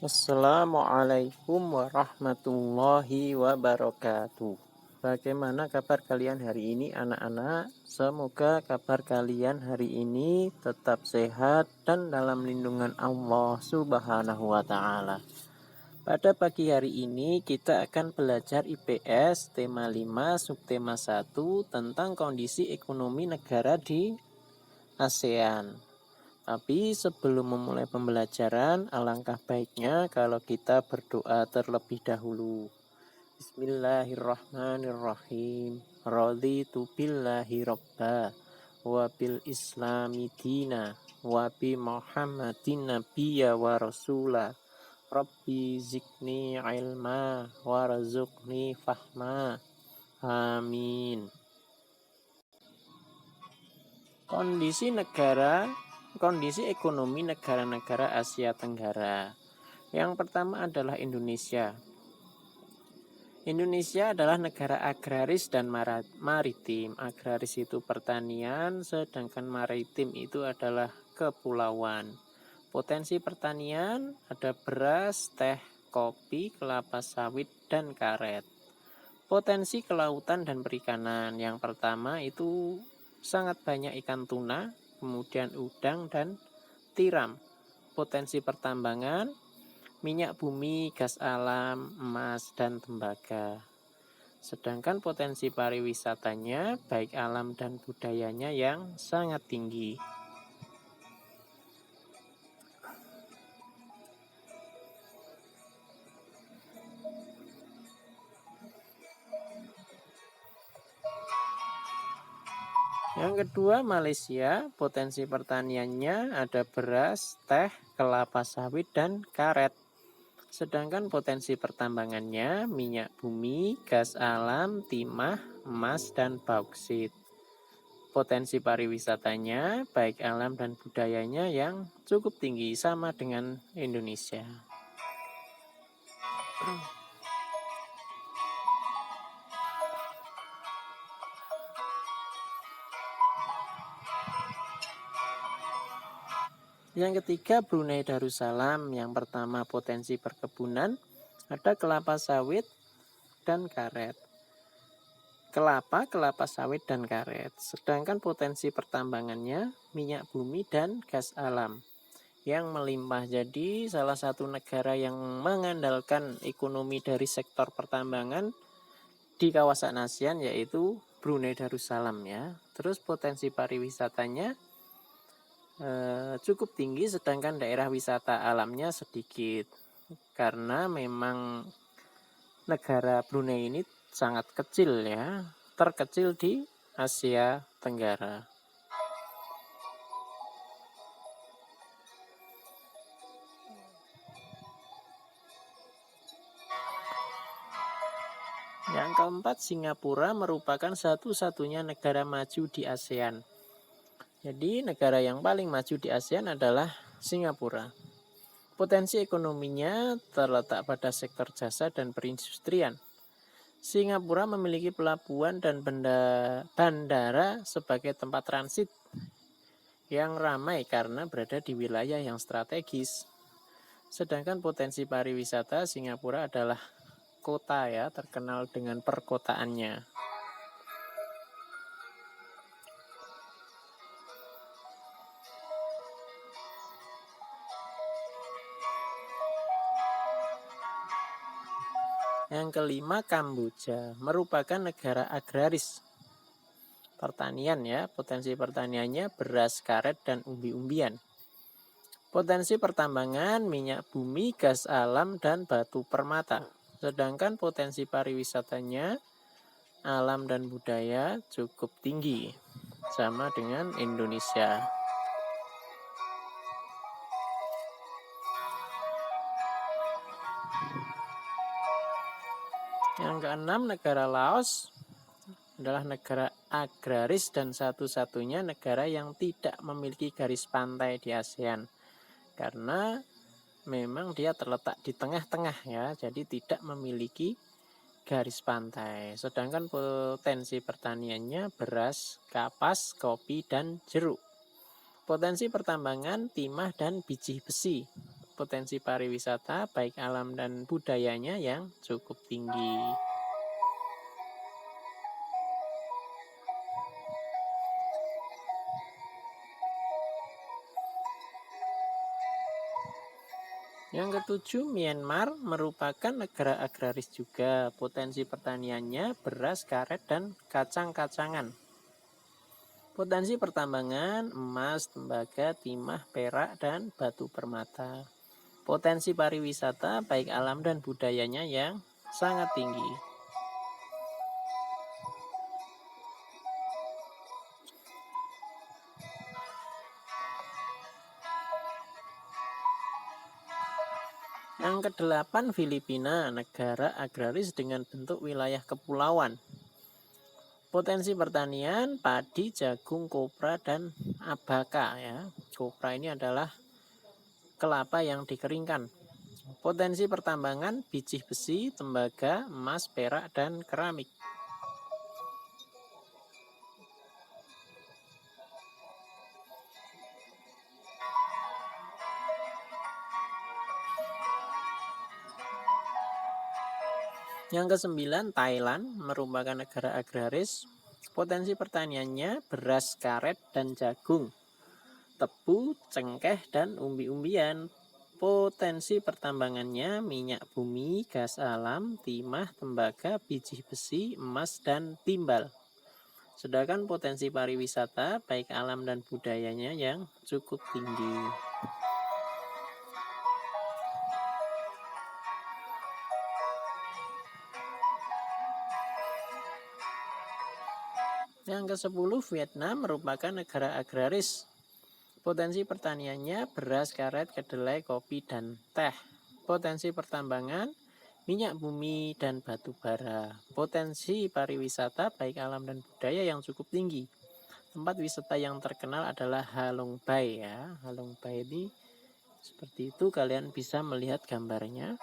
Assalamualaikum warahmatullahi wabarakatuh. Bagaimana kabar kalian hari ini anak-anak? Semoga kabar kalian hari ini tetap sehat dan dalam lindungan Allah Subhanahu wa taala. Pada pagi hari ini kita akan belajar IPS tema 5 subtema 1 tentang kondisi ekonomi negara di ASEAN. Tapi sebelum memulai pembelajaran, alangkah baiknya kalau kita berdoa terlebih dahulu. Bismillahirrahmanirrahim. Raditu billahi robba wa bil islami dina wa bi Muhammadin nabiyya wa rasula. Rabbi zikni ilma warzuqni fahma. Amin. Kondisi ekonomi negara-negara Asia Tenggara. Yang pertama adalah Indonesia. Indonesia adalah negara agraris dan maritim. Agraris itu pertanian, sedangkan maritim itu adalah kepulauan. Potensi pertanian ada beras, teh, kopi, kelapa sawit, dan karet. Potensi kelautan dan perikanan. Yang pertama itu sangat banyak ikan tuna, kemudian udang dan tiram. Potensi pertambangan, minyak bumi, gas alam, emas, dan tembaga. Sedangkan potensi pariwisatanya, baik alam dan budayanya yang sangat tinggi. Yang kedua, Malaysia, potensi pertaniannya ada beras, teh, kelapa sawit, dan karet. Sedangkan potensi pertambangannya minyak bumi, gas alam, timah, emas, dan bauksit. Potensi pariwisatanya, baik alam dan budayanya yang cukup tinggi sama dengan Indonesia. Yang ketiga, Brunei Darussalam. Yang pertama, potensi perkebunan, ada kelapa sawit dan karet. Kelapa sawit, dan karet. Sedangkan potensi pertambangannya, minyak bumi dan gas alam yang melimpah. Jadi salah satu negara yang mengandalkan ekonomi dari sektor pertambangan di kawasan ASEAN yaitu Brunei Darussalam ya. Terus potensi pariwisatanya cukup tinggi, sedangkan daerah wisata alamnya sedikit. Karena memang negara Brunei ini sangat kecil ya, terkecil di Asia Tenggara. Yang keempat, Singapura merupakan satu-satunya negara maju di ASEAN. Jadi negara yang paling maju di ASEAN adalah Singapura. Potensi ekonominya terletak pada sektor jasa dan perindustrian. Singapura memiliki pelabuhan dan bandara sebagai tempat transit yang ramai karena berada di wilayah yang strategis. Sedangkan potensi pariwisata, Singapura adalah kota ya, terkenal dengan perkotaannya. Yang kelima, Kamboja merupakan negara agraris pertanian ya. Potensi pertaniannya beras, karet, dan umbi-umbian. Potensi pertambangan minyak bumi, gas alam, dan batu permata. Sedangkan potensi pariwisatanya alam dan budaya cukup tinggi, sama dengan Indonesia. Yang keenam, negara Laos adalah negara agraris dan satu-satunya negara yang tidak memiliki garis pantai di ASEAN. Karena memang dia terletak di tengah-tengah ya, jadi tidak memiliki garis pantai. Sedangkan potensi pertaniannya beras, kapas, kopi, dan jeruk. Potensi pertambangan timah dan biji besi. potensi pariwisata baik alam dan budayanya yang cukup tinggi. Yang ketujuh, Myanmar merupakan negara agraris juga. Potensi pertaniannya beras, karet, dan kacang-kacangan. Potensi pertambangan emas, tembaga, timah, perak, dan batu permata. Potensi pariwisata baik alam dan budayanya yang sangat tinggi. Yang kedelapan, Filipina, negara agraris dengan bentuk wilayah kepulauan. Potensi pertanian, padi, jagung, kopra, dan abaka ya. Kopra ini adalah kelapa yang dikeringkan. Potensi pertambangan, biji besi, tembaga, emas, perak, dan keramik. Yang kesembilan, Thailand merupakan negara agraris. Potensi pertaniannya beras, karet, dan jagung. Tebu, cengkeh, dan umbi-umbian. Potensi pertambangannya minyak bumi, gas alam, timah, tembaga, biji besi, emas, dan timbal. Sedangkan potensi pariwisata baik alam dan budayanya yang cukup tinggi. Yang ke-10, Vietnam merupakan negara agraris. Potensi pertaniannya beras, karet, kedelai, kopi, dan teh. Potensi pertambangan minyak bumi dan batu bara. Potensi pariwisata baik alam dan budaya yang cukup tinggi. Tempat wisata yang terkenal adalah Halong Bay ya. Halong Bay ini seperti itu, kalian bisa melihat gambarnya.